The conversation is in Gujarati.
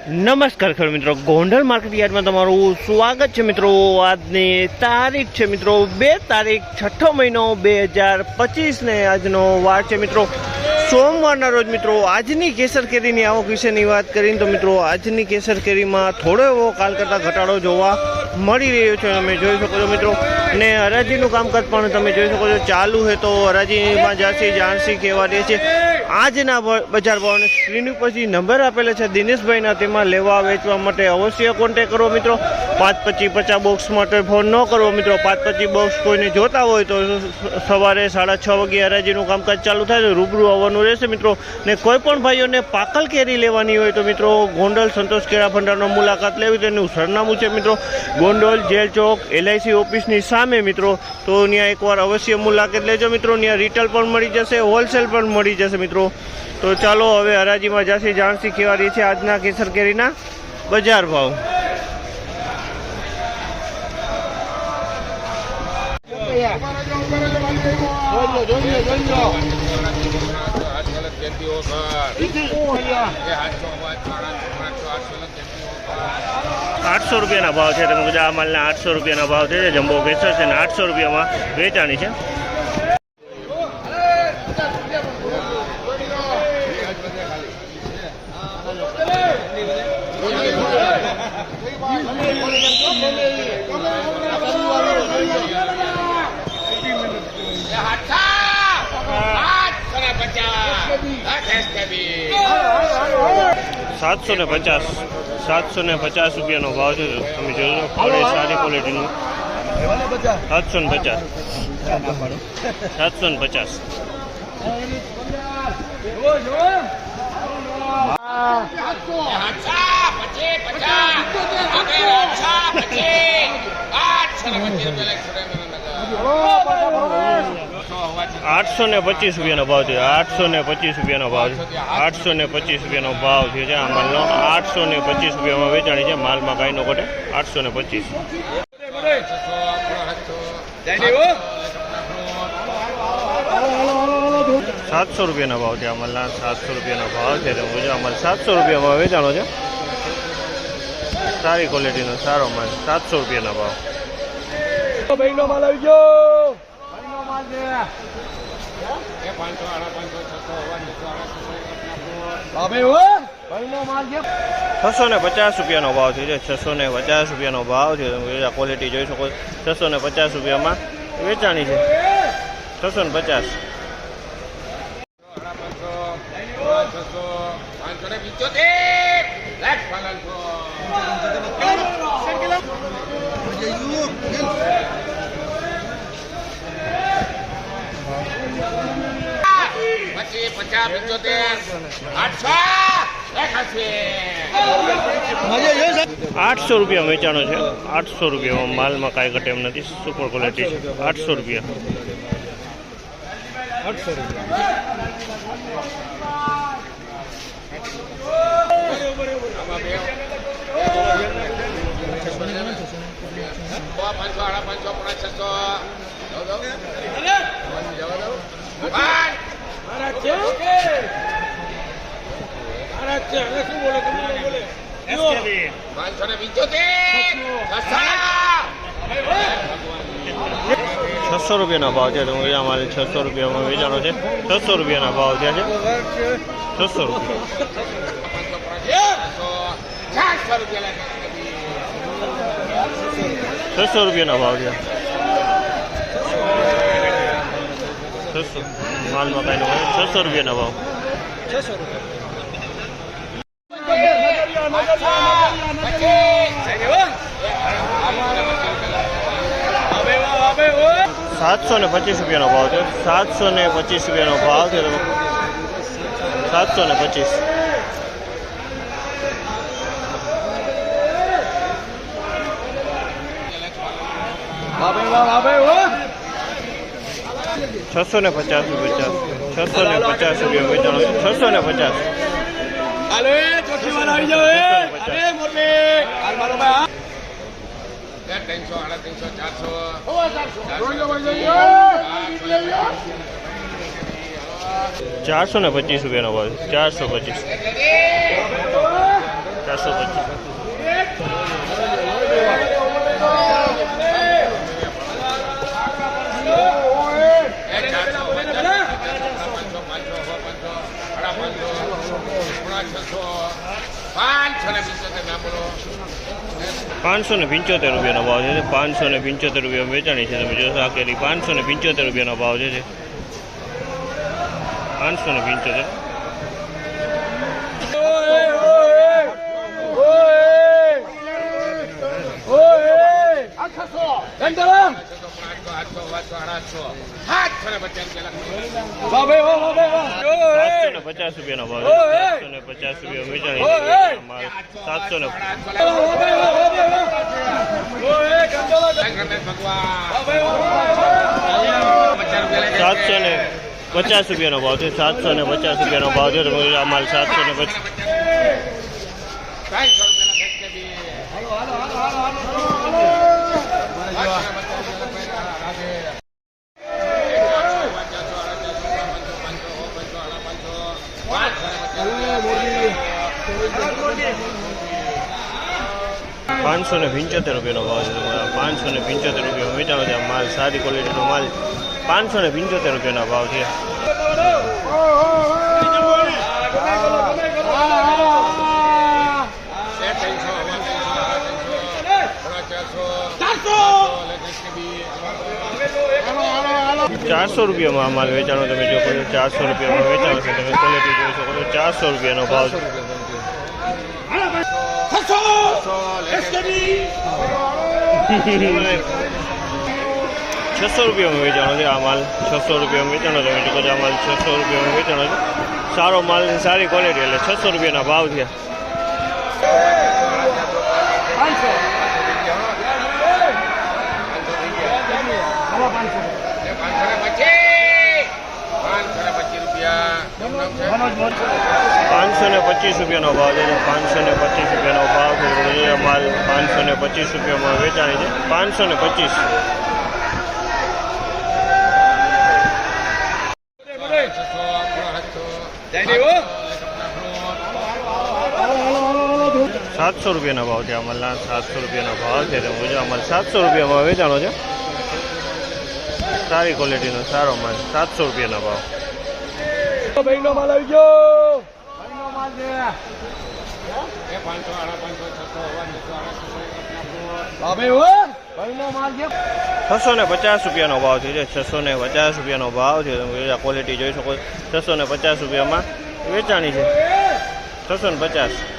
નમસ્કાર ખેડૂત મિત્રો, ગોંડલ માર્કેટ યાર્ડમાં તમારું સ્વાગત છે મિત્રો। આજની તારીખ છે મિત્રો 2 તારીખ 6ઠો મહિનો 2025 ને આજનો વાર છે મિત્રો સોમવારના રોજ। મિત્રો આજની કેસર કેરીની આવક વિશેની વાત કરીને તો મિત્રો આજની કેસર કેરીમાં થોડો એવો કાલ કરતાં ઘટાડો જોવા મળી રહ્યો છે, તમે જોઈ શકો છો મિત્રો। ને હરાજીનું કામકાજ પણ તમે જોઈ શકો છો ચાલુ છે, તો હરાજીમાં જાસી જાણસી કહેવા દે છે। આજના બજાર ભાવને સ્ક્રીન ઉપર જે નંબર આપેલા છે દિનેશભાઈના, તેમાં લેવા વેચવા માટે અવશ્ય કોન્ટેક કરો મિત્રો। 5-25-50 બોક્સ માટે ફોન ન કરવો મિત્રો। 5-25 બોક્સ કોઈને જોતા હોય તો સવારે 6:30 વાગે હરાજીનું કામકાજ ચાલુ થાય તો રૂબરૂ આવવાનું રહેશે મિત્રો। ને કોઈ પણ ભાઈઓને પાકલ કેરી લેવાની હોય તો મિત્રો ગોંડલ સંતોષ કેળા ભંડારનો મુલાકાત લેવી, તેનું સરનામું છે મિત્રો ગોંડલ જેલ ચોક LIC ઓફિસની સામે મિત્રો। તો ત્યાં એકવાર અવશ્ય મુલાકાત લેજો મિત્રો। ત્યાં રિટેલ પણ મળી જશે, હોલસેલ પણ મળી જશે મિત્રો। તો ચાલો હવે હરાજીમાં જાસી જાણસી કેવા રહી છે આજના કેસર કેરીના બજાર ભાવ। ₹800 ભાવ છે, તમે આ માલના ₹800 ભાવ છે। જમ્બો કેસર છે ને ₹800 વેચાણી છે। ₹750 ભાવ છે, તમે જોજો ફળે સારી ક્વોલિટીનું। 750 ₹825 ભાવ છે। ₹825 ભાવ છે। ₹825 ભાવ છે આ માલનો। ₹825 વેચાણી છે માલમાં કાંઈ નો ઘટે। 825 ₹700 ભાવ છે આ માલના। ₹700 ભાવ છે, અમારે ₹700 વેચાણો છે। સારી ક્વોલિટીનો સારો માલ, ₹700 ભાવ। ભાઈનો માલ આવી ગયો, ભાઈનો માલ છે। 650 ભાવ છે। ₹650 ભાવ છે, ક્વોલિટી જોઈ શકો। ₹650 વેચાણી છે। 650 ₹800 વેચાણો છે। ₹800 માલમાં કાંઈ ઘટે એમ નથી, સુપર ક્વોલિટી છે। ₹800 ₹600 ભાવ છે, અમારે ₹600 વેચાણો છે। ₹600 ભાવ થયા છે। ₹600 ભાવ છે। 600 માલમાં કાંઈ નો ₹600 ભાવ। ₹725 ભાવ છે। ₹725 ભાવ છે। 725 ₹650 વેચાણો છે। 650 ₹425 ભાવ, 425 425 575 રૂપિયાનો ભાવ છે 575 રૂપિયા વેચાણી છે તમે જોશો આ કેરી 575 રૂપિયાનો ભાવ છે 575 750 રૂપિયાનો ભાવ છે 750 રૂપિયા વેચાણી છે માલ 750 રૂપિયાનો ભાવ છે 750 રૂપિયાનો ભાવ છે તમે આ માલ 750 575 રૂપિયાનો ભાવ છે 575 રૂપિયા વેચાણો છે માલ સારી ક્વોલિટીનો માલ 575 રૂપિયાનો ભાવ છે ₹400 રૂપિયામાં માલ વેચાણો તમે જો કહો ₹400 રૂપિયામાં વેચાણો છે તમે ક્વોલિટી જોઈ શકો છો ₹400 રૂપિયાનો ભાવ છે 600 રૂપિયામાં વેચાણો છે આ માલ 600 રૂપિયામાં વેચાણો તમે જો આ માલ 600 રૂપિયામાં વેચાણો છે સારો માલ સારી ક્વોલિટી એટલે 600 રૂપિયાના ભાવ છે ₹525 ભાવ છે 525 રૂપિયાનો ભાવ છે માલ 525 રૂપિયામાં વેચાણી છે 525 700 રૂપિયાનો ભાવ છે અમાલના 700 રૂપિયાનો ભાવ છે અમાલ 700 રૂપિયામાં વેચાણો છે સારી ક્વોલિટીનો સારો માલ 700 રૂપિયાનો ભાવ ભાઈનો માલ આવી ગયો માલ છે 650 રૂપિયાનો ભાવ છે 650 રૂપિયાનો ભાવ છે તમે ક્વોલિટી જોઈ શકો 650 રૂપિયામાં વેચાણી છે 650